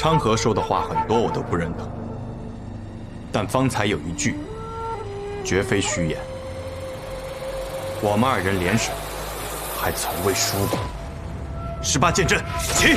昌河说的话很多我都不认同，但方才有一句，绝非虚言。我们二人联手，还从未输过。18剑阵，起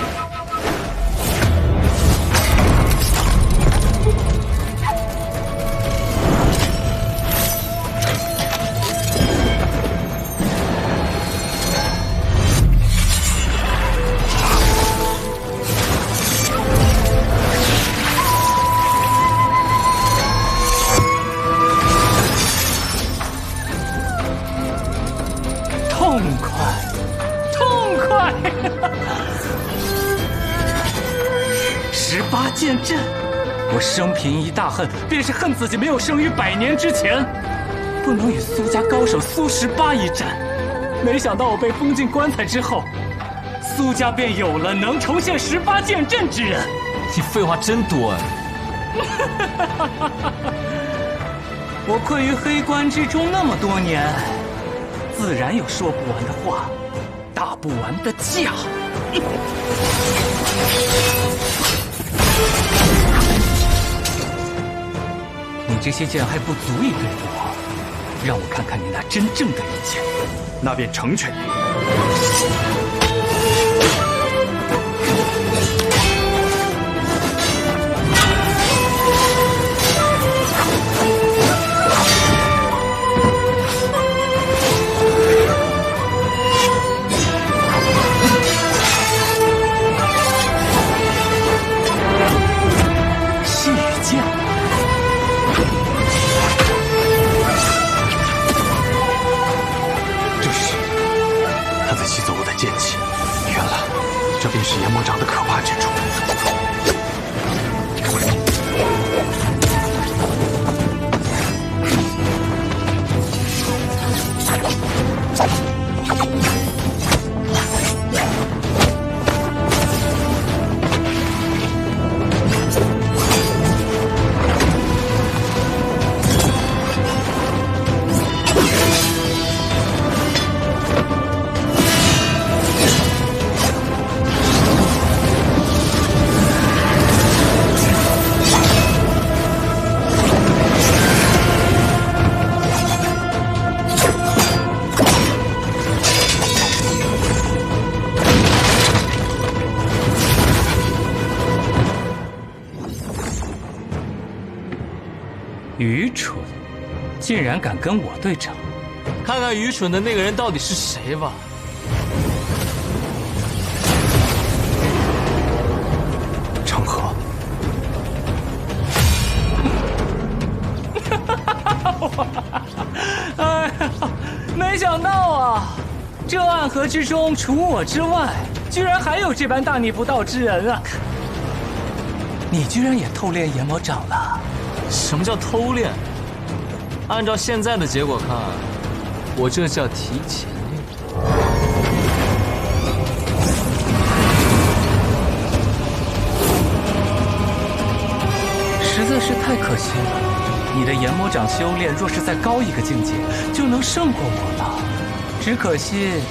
！18剑阵，我生平一大恨，便是恨自己没有生于100年之前，不能与苏家高手苏18一战。没想到我被封进棺材之后，苏家便有了能重现18剑阵之人。你废话真多哎！我困于黑棺之中那么多年，自然有说不完的话，打不完的架。你这些剑还不足以对付我，让我看看你那真正的一剑。那便成全你。这便是研魔掌的可怕之处。愚蠢，竟然敢跟我对阵！看看愚蠢的那个人到底是谁吧。成河，哎呀，没想到啊，这暗河之中除我之外，居然还有这般大逆不道之人啊！你居然也偷练研魔掌了？什么叫偷练？按照现在的结果看，我这叫提前练。实在是太可惜了，你的研魔掌修炼若是再高一个境界，就能胜过我了。只可惜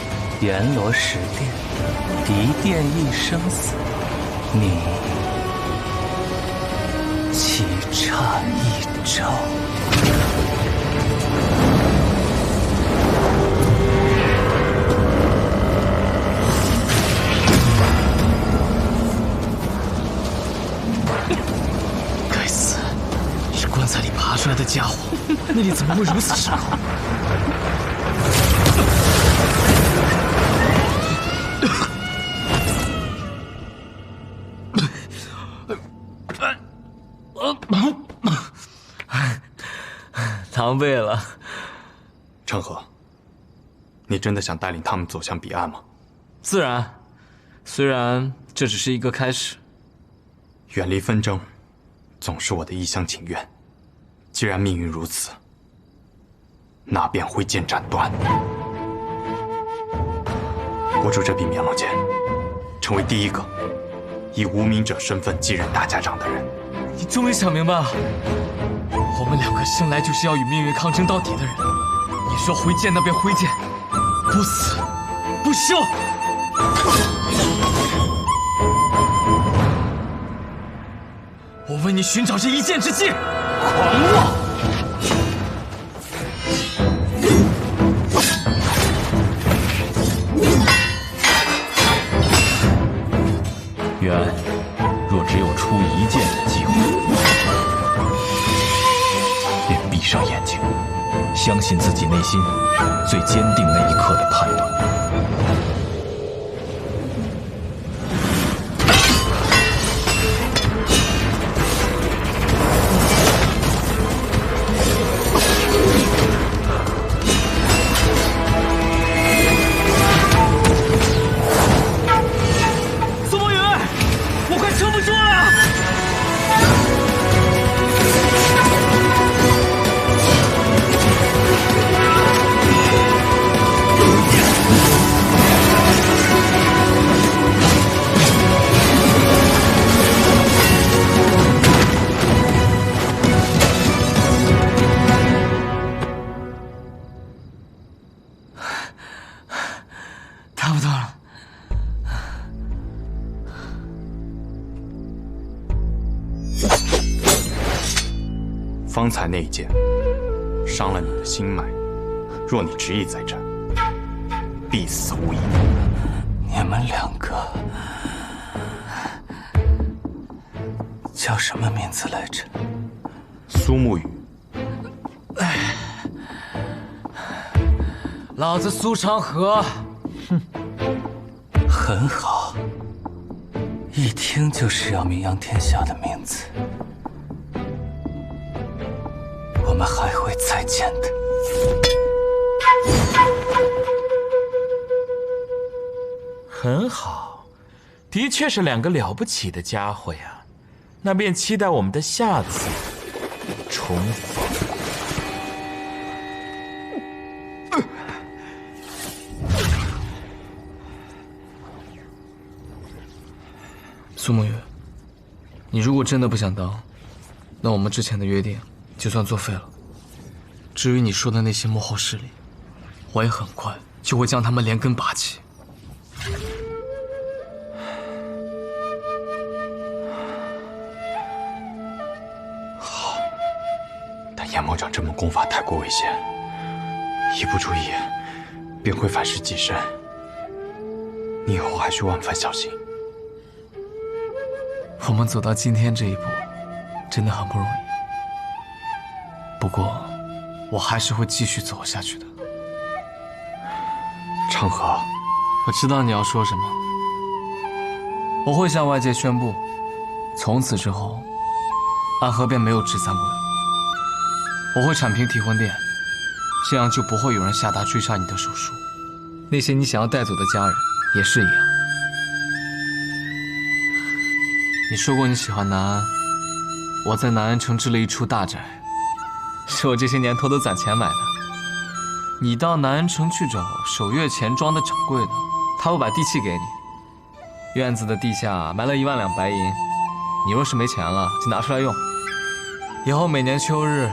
阎罗十殿，敌殿一生死，你棋差一招。该死，是棺材里爬出来的家伙，那里怎么会如此深厚？狼狈了。成河，你真的想带领他们走向彼岸吗？自然，虽然这只是一个开始。远离纷争，总是我的一厢情愿。既然命运如此，那便挥剑斩断。握住这柄绵龙剑，成为第一个以无名者身份继任大家长的人。你终于想明白了，我们两个生来就是要与命运抗争到底的人。你说挥剑，那便挥剑，不死不休。为你寻找这一剑之计。狂妄！渊，若只有出一剑的机会，便闭上眼睛，相信自己内心最坚定那一刻的判断。差不多了。方才那一剑伤了你的心脉，若你执意再战，必死无疑。你们两个叫什么名字来着？苏沐雨。老子苏长河。哼，很好，一听就是要名扬天下的名字。我们还会再见的。很好，的确是两个了不起的家伙呀。那便期待我们的下次重逢。苏沐雨，你如果真的不想当，那我们之前的约定就算作废了。至于你说的那些幕后势力，我也很快就会将他们连根拔起。好，但阎魔掌这门功法太过危险，一不注意便会反噬己身。你以后还需万分小心。我们走到今天这一步，真的很不容易。不过，我还是会继续走下去的。长河，我知道你要说什么。我会向外界宣布，从此之后，暗河便没有执三不人。我会铲平提魂殿，这样就不会有人下达追杀你的手术。那些你想要带走的家人也是一样。你说过你喜欢南安，我在南安城置了一处大宅，是我这些年偷偷攒钱买的。你到南安城去找守月钱庄的掌柜的，他会把地契给你。院子的地下埋了1万两白银，你若是没钱了，就拿出来用。以后每年秋日，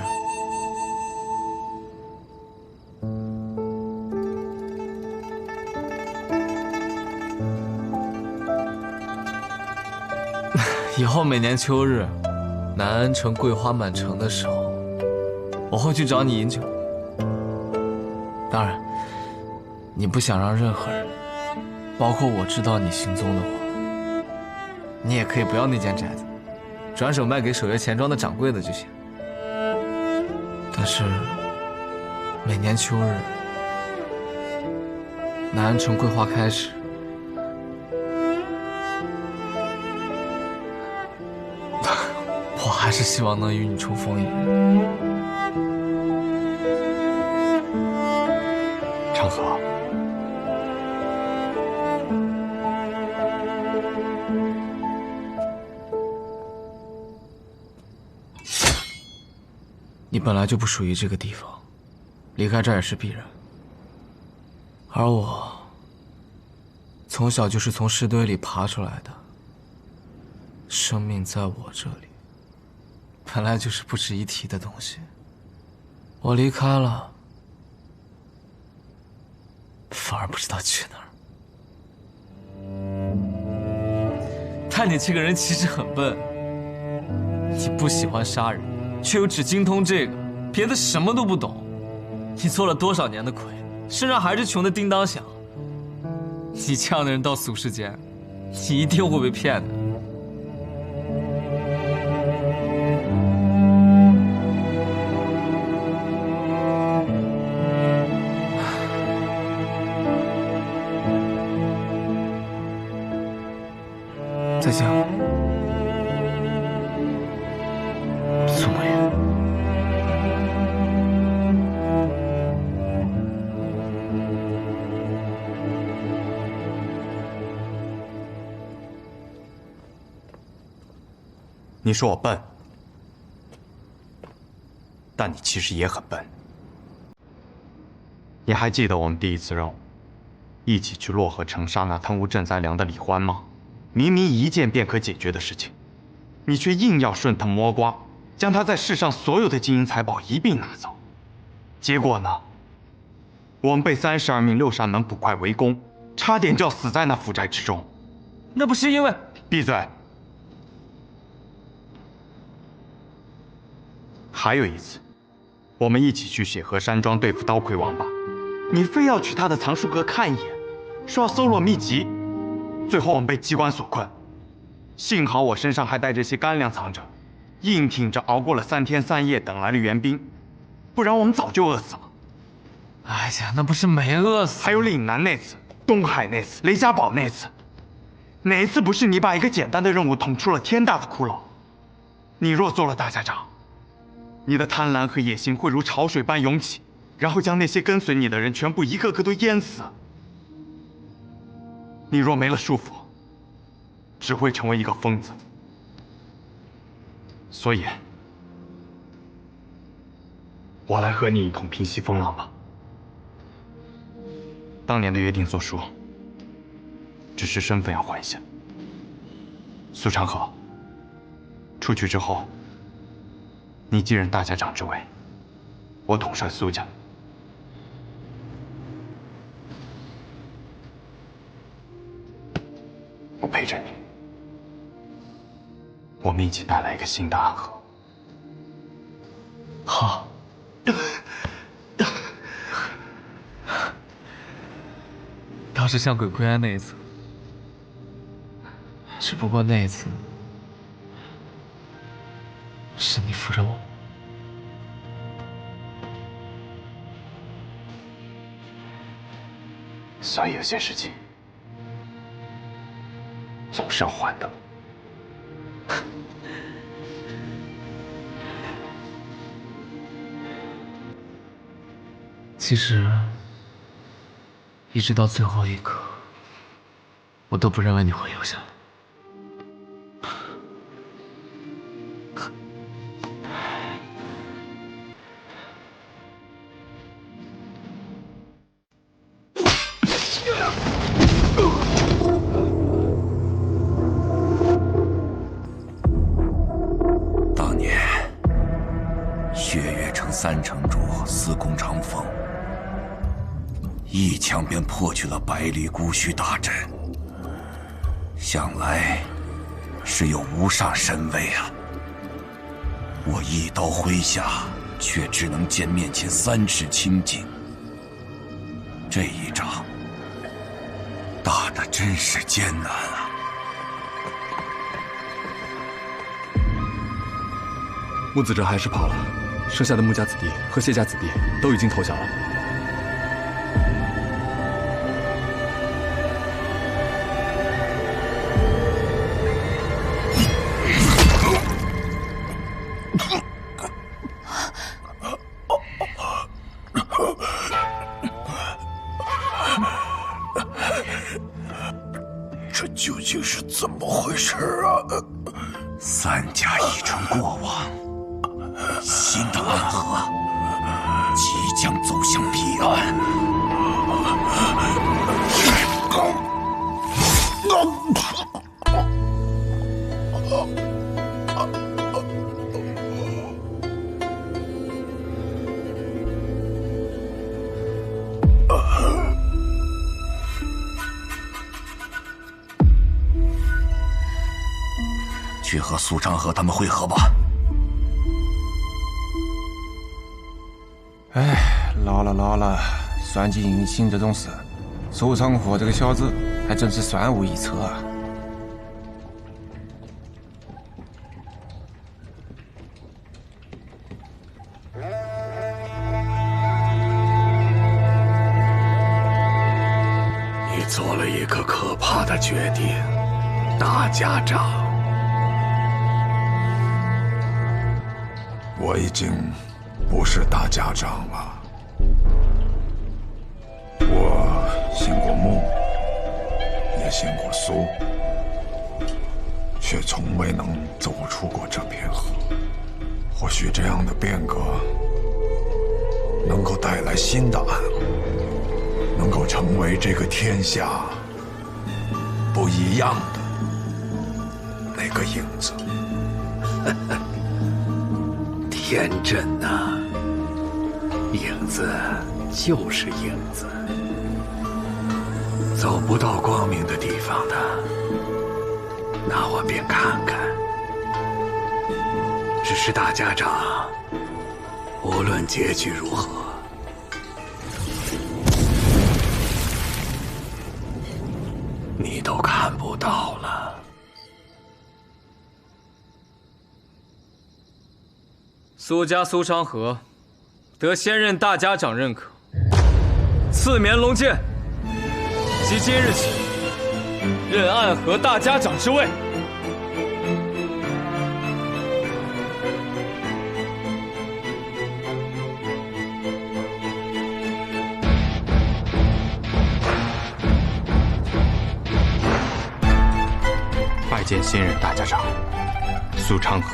南安城桂花满城的时候，我会去找你饮酒。当然，你不想让任何人，包括我知道你行踪的话，你也可以不要那间宅子，转手卖给守月钱庄的掌柜的就行。但是，每年秋日，南安城桂花开时，我还是希望能与你重逢一日。长河，你本来就不属于这个地方，离开这儿也是必然。而我，从小就是从尸堆里爬出来的，生命在我这里，本来就是不值一提的东西。我离开了，反而不知道去哪儿。看你这个人其实很笨，你不喜欢杀人，却又只精通这个，别的什么都不懂。你做了多少年的鬼，身上还是穷的叮当响。你这样的人到俗世间，你一定会被骗的。再见，苏梅。你说我笨，但你其实也很笨。你还记得我们第一次任务，一起去洛河城杀那贪污赈灾粮的李欢吗？明明一件便可解决的事情，你却硬要顺藤摸瓜，将他在世上所有的金银财宝一并拿走。结果呢？我们被32名六扇门捕快围攻，差点就要死在那府寨之中。那不是因为……闭嘴！还有一次，我们一起去血河山庄对付刀魁王八，你非要去他的藏书阁看一眼，说要搜罗秘籍。最后我们被机关所困，幸好我身上还带着些干粮藏着，硬挺着熬过了3天3夜，等来了援兵，不然我们早就饿死了。哎呀，那不是没饿死。还有岭南那次，东海那次，雷家堡那次，哪一次不是你把一个简单的任务捅出了天大的窟窿？你若做了大家长，你的贪婪和野心会如潮水般涌起，然后将那些跟随你的人全部一个个都淹死。你若没了束缚，只会成为一个疯子。所以，我来和你一同平息风浪吧。当年的约定作书，只是身份要换一下。苏长河，出去之后，你继任大家长之位，我统帅苏家。我陪着你，我们一起带来一个新的安和。好。倒是像鬼归安那一次，只不过那一次是你扶着我。所以有些事情总是要还的。其实，一直到最后一刻，我都不认为你会留下来。当年，血月城3城主司空长风一枪便破去了百里孤虚大阵，想来是有无上神威啊！我一刀挥下，却只能见面前3尺清净。这一仗打得真是艰难啊！木子哲还是跑了，剩下的穆家子弟和谢家子弟都已经投降了。这究竟是怎么回事啊？3家已成过往，新的安和即将走向彼岸。去和苏长河他们会合吧。哎，老了，算计隐形这种事，苏长河这个小子还真是算无一策啊。你做了一个可怕的决定，大家长。我已经不是大家长了。我信过梦，也信过苏，却从未能走出过这片河。或许这样的变革能够带来新的暗河，能够成为这个天下不一样的那个影子。天真呐，影子就是影子，走不到光明的地方的，那我便看看。只是大家长，无论结局如何，你都看不到了。苏家苏昌河得先任大家长认可，赐绵龙剑，即今日起任暗河大家长之位。拜见新任大家长苏昌河。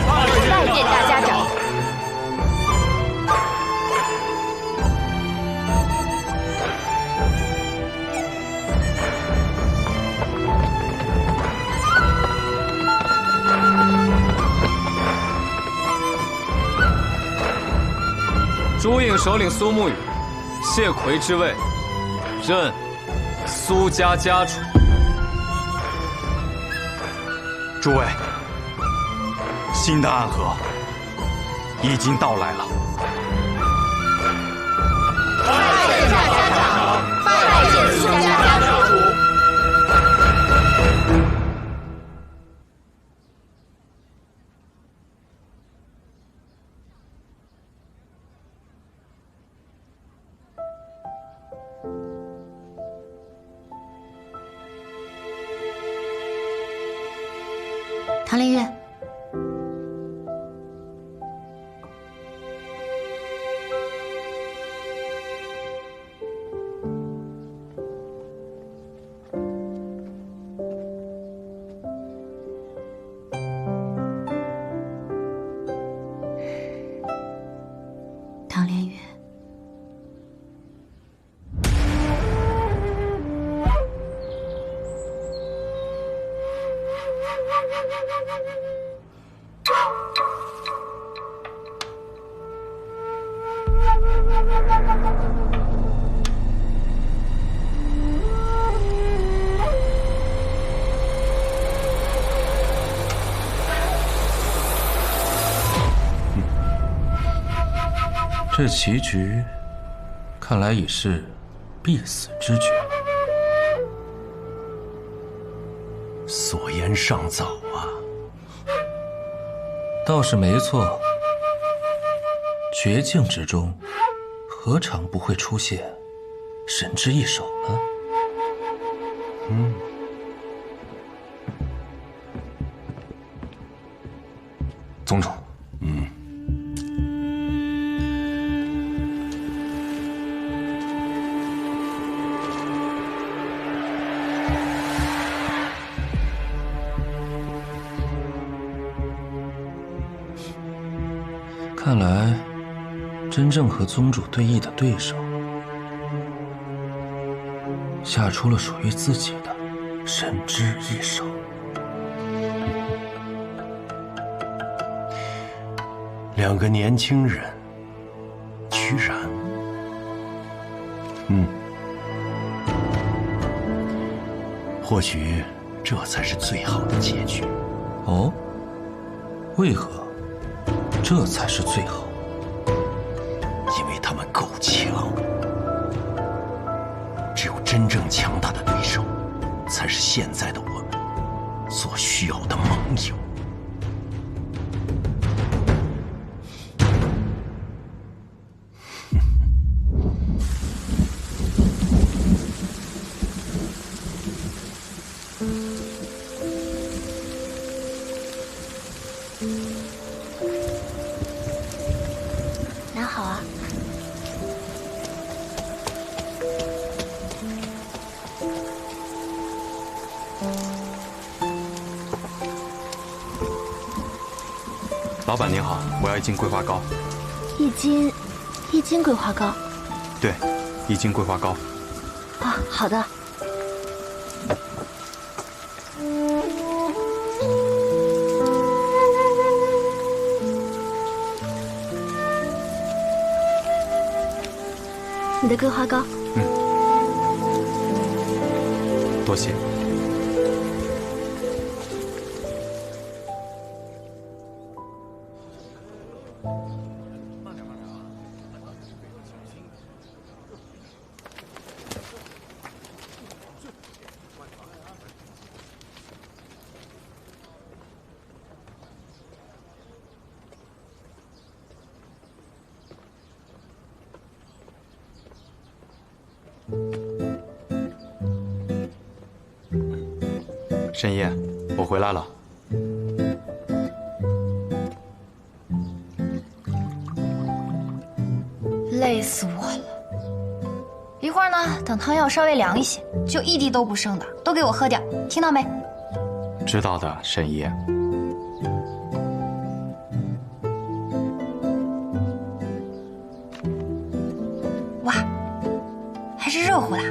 拜见大家长。朱颖首领苏沐雨，谢魁之位，任苏家家主。诸位，新的暗河已经到来了。拜见大家长，拜见苏家家主。唐灵月，唐连月，这棋局，看来已是必死之决。所言尚早啊。倒是没错，绝境之中，何尝不会出现神之一手呢？宗主，看来，真正和宗主对弈的对手，下出了属于自己的神之一手。两个年轻人，居然，或许这才是最好的结局。哦，为何这才是最好？因为他们够强，只有真正强大的对手，才是现在的我们所需要的盟友。拿好啊。老板您好，我要1斤桂花糕。一斤桂花糕。对，1斤桂花糕。啊，好的。你的桂花糕。多谢。沈爷，我回来了。累死我了！一会儿呢，等汤药稍微凉一些，就一滴都不剩的，都给我喝掉，听到没？知道的，沈爷。哇，还是热乎的。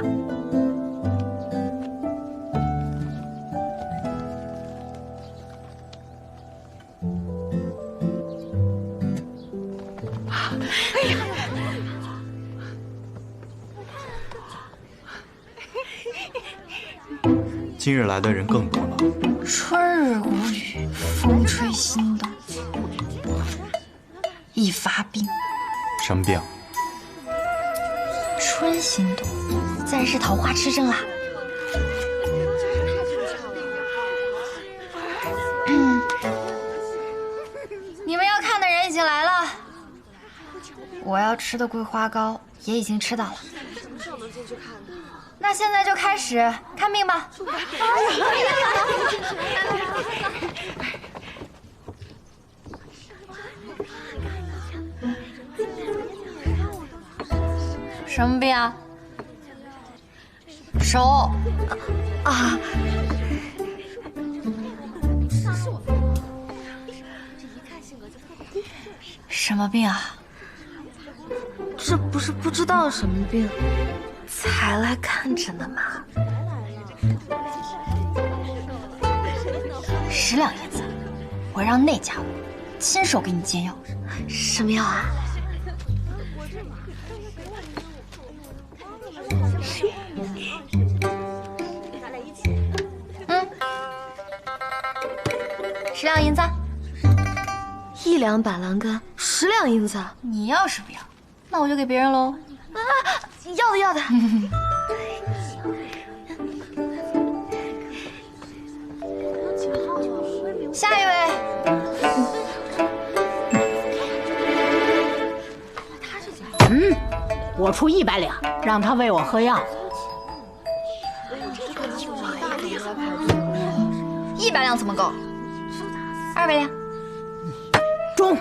今日来的人更多了。春日谷雨，风吹心动，一发病。什么病？春心动，自然是桃花痴症啦。你们要看的人已经来了，我要吃的桂花糕也已经吃到了。什么时候能进去看呢？那现在就开始看病吧。什么病啊？手啊！什么病啊？这不是不知道什么病，才来看着呢嘛。10两银子，我让那家伙亲手给你煎药。什么药啊？10两银子。1两板蓝根，10两银子。你要是不要，那我就给别人喽。啊，要的要的。下一位。我出100两，让他喂我喝药。100两怎么够？200两。中。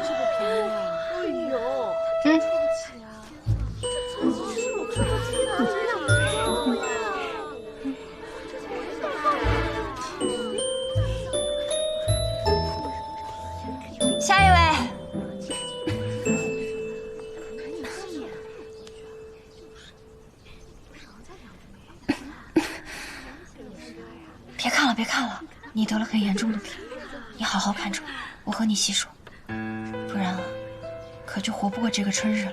下一位。别看了，别看了，你得了很严重的病，你好好看着我和你细说，不然啊，可就活不过这个春日了。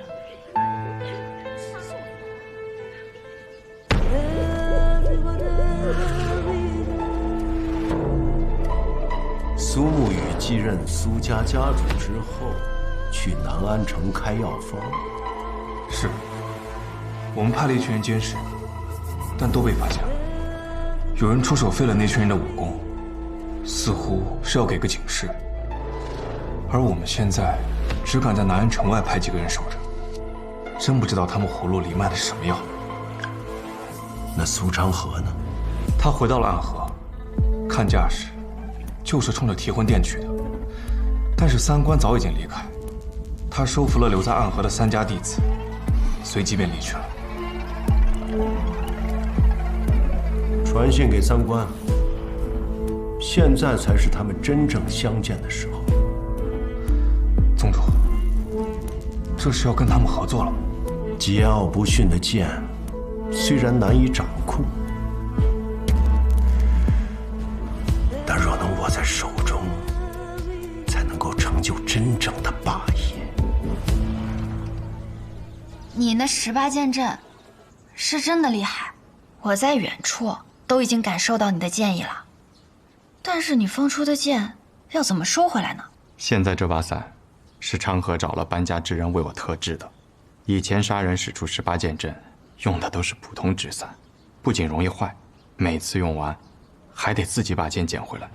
继任苏家家主之后，去南安城开药方。是，我们派了一群人监视，但都被发现了。有人出手废了那群人的武功，似乎是要给个警示。而我们现在只敢在南安城外派几个人守着，真不知道他们葫芦里卖的是什么药。那苏昌河呢？他回到了暗河，看架势，就是冲着提魂殿去的。但是三官早已经离开，他收服了留在暗河的3家弟子，随即便离去了。传信给三官，现在才是他们真正相见的时候。宗主，这是要跟他们合作了吗？桀骜不驯的剑，虽然难以掌控，但若能握在手中，才能够成就真正的霸业。你那18剑阵是真的厉害，我在远处都已经感受到你的剑意了。但是你放出的剑要怎么收回来呢？现在这把伞是昌河找了搬家之人为我特制的。以前杀人使出18剑阵，用的都是普通纸伞，不仅容易坏，每次用完还得自己把剑捡回来。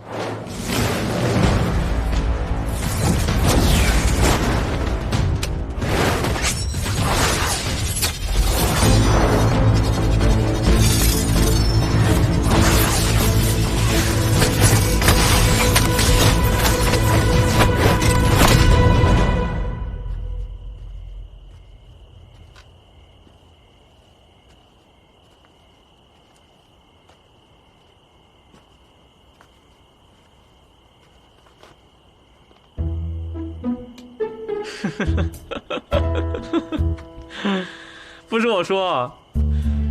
不是我说，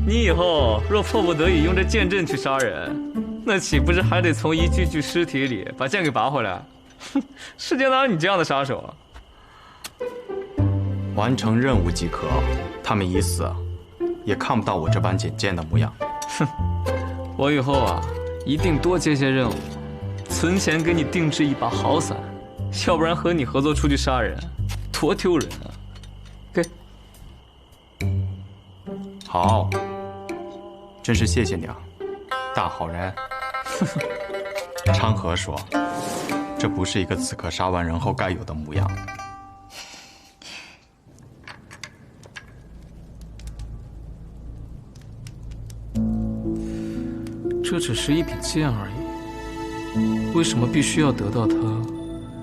你以后若迫不得已用这剑阵去杀人，那岂不是还得从一具具尸体里把剑给拔回来？哼，世间哪有你这样的杀手啊！完成任务即可，他们已死，也看不到我这般简剑的模样。哼，我以后啊，一定多接些任务，存钱给你定制一把好伞，要不然和你合作出去杀人，多丢人啊！给。好，真是谢谢你啊，大好人。昌河说，这不是一个刺客杀完人后该有的模样。这只是一柄剑而已，为什么必须要得到它，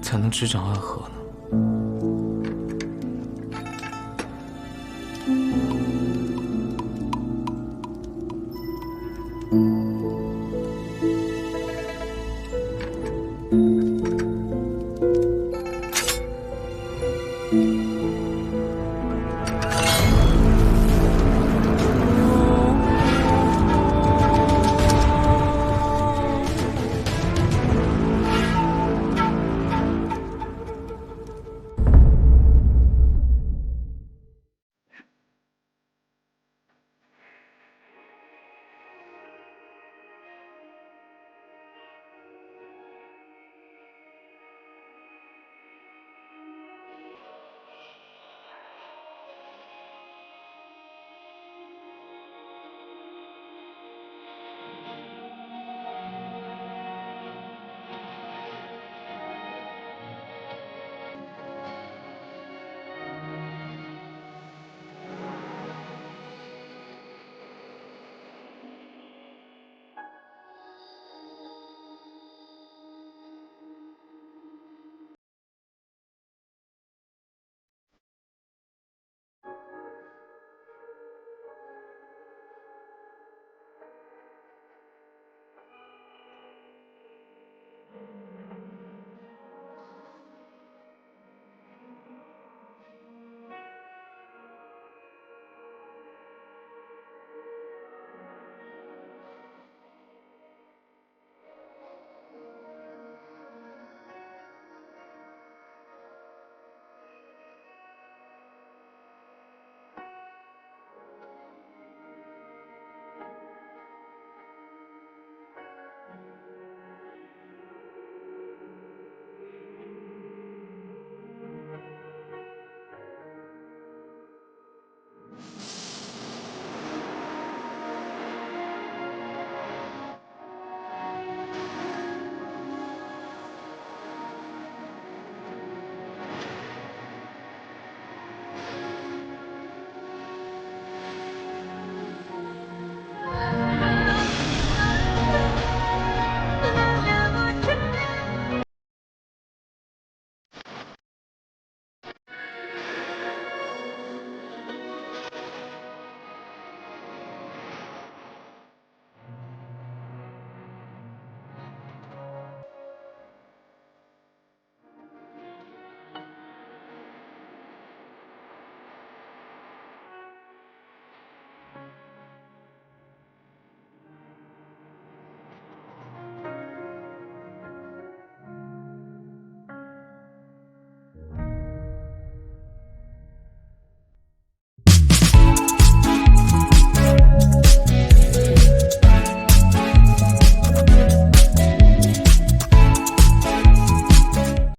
才能执掌暗河呢？